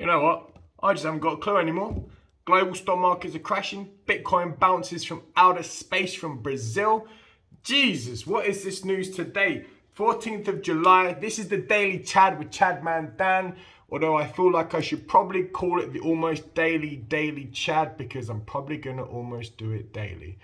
You know what? I just haven't got a clue anymore. Global stock markets are crashing. Bitcoin bounces from outer space from Brazil. Jesus, what is this news today? 14th of July. This is the Daily Chad with Chadman Dan. Although I feel like I should probably call it the almost daily Chad because I'm probably going to almost do it daily.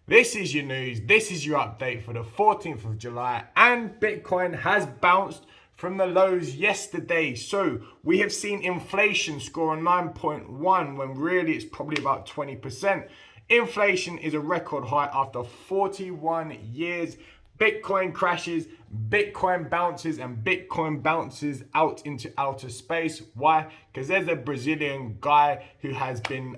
This is your news. This is your update for the 14th of July. And Bitcoin has bounced from the lows yesterday. So we have seen inflation score on 9.1 when really it's probably about 20%. Inflation is a record high after 41 years. Bitcoin crashes, Bitcoin bounces, and Bitcoin bounces out into outer space. Why? Because there's a Brazilian guy who has been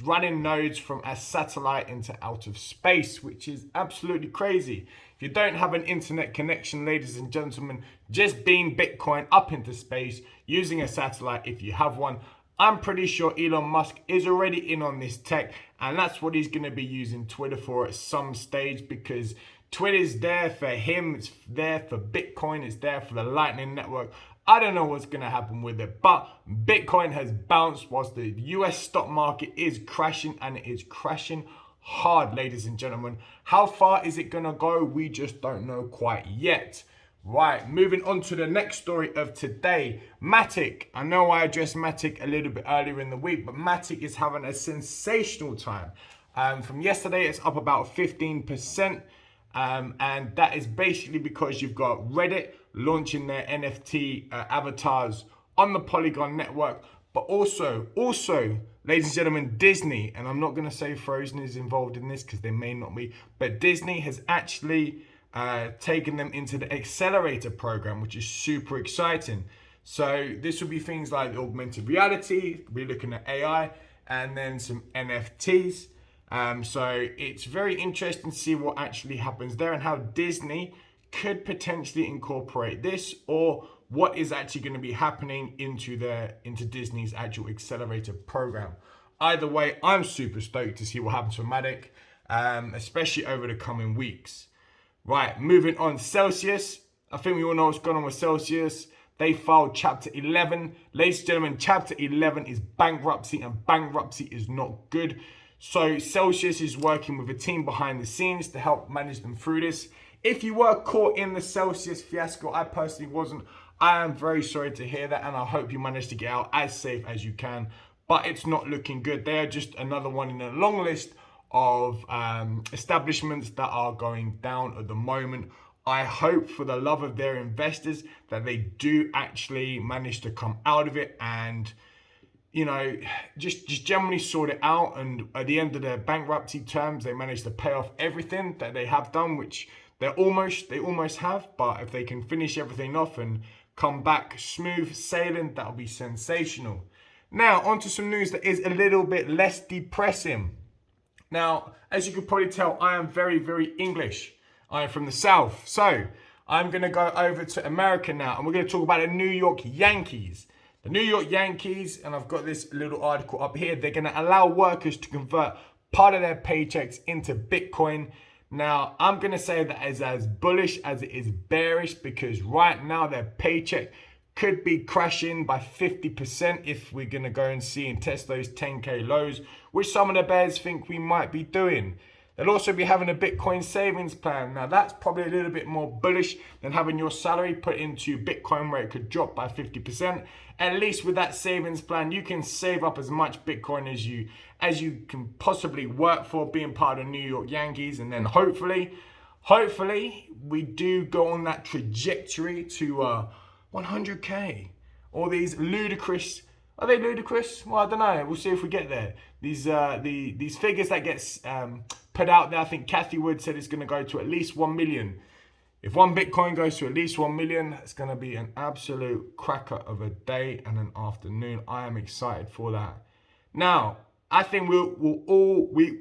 running nodes from a satellite into out of space, which is absolutely crazy. If you don't have an internet connection, ladies and gentlemen, just beam Bitcoin up into space using a satellite if you have one. I'm pretty sure Elon Musk is already in on this tech, and that's what he's going to be using Twitter for at some stage, because Twitter's there for him, it's there for Bitcoin, it's there for the Lightning Network. I don't know what's going to happen with it, but Bitcoin has bounced whilst the US stock market is crashing, and it is crashing hard, ladies and gentlemen. How far is it going to go? We just don't know quite yet. Right, moving on to the next story of today. Matic. I know I addressed Matic a little bit earlier in the week, but Matic is having a sensational time. From yesterday, it's up about 15%. And that is basically because you've got Reddit launching their NFT avatars on the Polygon network, but also, ladies and gentlemen, Disney, and I'm not going to say Frozen is involved in this because they may not be, but Disney has actually taken them into the accelerator program, which is super exciting. So this will be things like augmented reality, we're looking at AI, and then some NFTs. So it's very interesting to see what actually happens there and how Disney could potentially incorporate this, or what is actually going to be happening into Disney's actual accelerator program. Either way, I'm super stoked to see what happens for Matic, especially over the coming weeks. Right, moving on. Celsius. I think we all know what's going on with Celsius. They filed Chapter 11. Ladies and gentlemen, Chapter 11 is bankruptcy, and bankruptcy is not good. So Celsius is working with a team behind the scenes to help manage them through this. If you were caught in the Celsius fiasco, I personally wasn't. I am very sorry to hear that, and I hope you manage to get out as safe as you can. But it's not looking good. They are just another one in a long list of establishments that are going down at the moment. I hope for the love of their investors that they do actually manage to come out of it and, you know, just generally sort it out. And at the end of their bankruptcy terms, they manage to pay off everything that they have done, which they almost have. But if they can finish everything off and come back smooth sailing, that'll be sensational. Now, onto some news that is a little bit less depressing. Now, as you can probably tell, I am very, very English. I am from the South. So I'm going to go over to America now, and we're going to talk about the New York Yankees. The New York Yankees, and I've got this little article up here, they're going to allow workers to convert part of their paychecks into Bitcoin. Now, I'm going to say that is as bullish as it is bearish, because right now their paycheck could be crashing by 50% if we're going to go and see and test those 10K lows, which some of the bears think we might be doing. They'll also be having a Bitcoin savings plan. Now, that's probably a little bit more bullish than having your salary put into Bitcoin where it could drop by 50%. At least with that savings plan, you can save up as much Bitcoin as you can possibly work for, being part of New York Yankees. And then hopefully we do go on that trajectory to 100K. All these ludicrous, are they ludicrous? Well, I don't know. We'll see if we get there. These figures that gets put out there, I think Kathy Wood said it's going to go to at least 1 million. If one Bitcoin goes to at least 1 million, it's going to be an absolute cracker of a day and an afternoon. I am excited for that. Now, I think we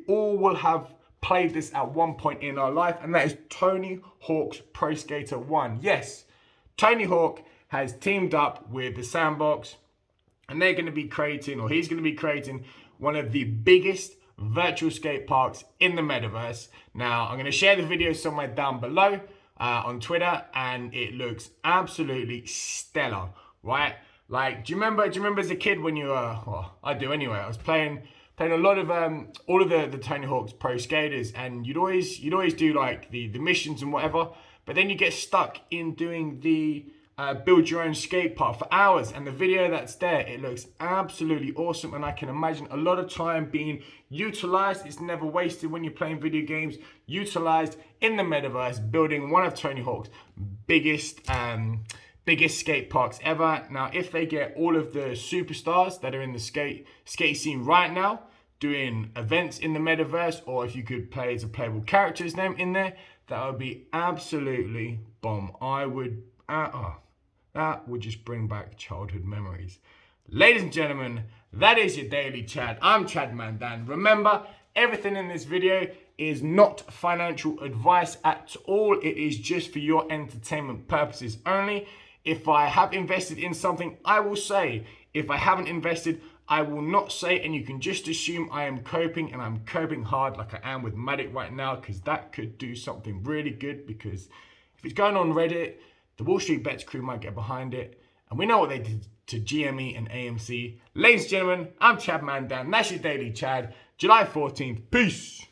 all will have played this at one point in our life, and that is Tony Hawk's Pro Skater 1. Yes, Tony Hawk has teamed up with the Sandbox, and they're going to be creating, or he's going to be creating, one of the biggest virtual skate parks in the metaverse. Now, I'm going to share the video somewhere down below on Twitter, and it looks absolutely stellar, right? Like, do you remember as a kid when you well, I do anyway. I was playing a lot of all of the Tony Hawk's Pro Skaters, and you'd always do like the missions and whatever, but then you get stuck in doing the build your own skate park for hours, and the video that's there, it looks absolutely awesome, and I can imagine a lot of time being utilized. It's never wasted when you're playing video games, utilized in the metaverse, building one of Tony Hawk's biggest skate parks ever. Now, if they get all of the superstars that are in the skate scene right now doing events in the metaverse, or if you could play as a playable character's name in there, that would be absolutely bomb. That would just bring back childhood memories. Ladies and gentlemen, that is your Daily Chad. I'm Chad Mandan. Remember, everything in this video is not financial advice at all. It is just for your entertainment purposes only. If I have invested in something, I will say. If I haven't invested, I will not say, and you can just assume I am coping, and I'm coping hard like I am with Matic right now, because that could do something really good, because if it's going on Reddit, the Wall Street Bets crew might get behind it, and we know what they did to GME and AMC. Ladies and gentlemen, I'm Chad Mandan. That's your Daily Chad, July 14th. Peace.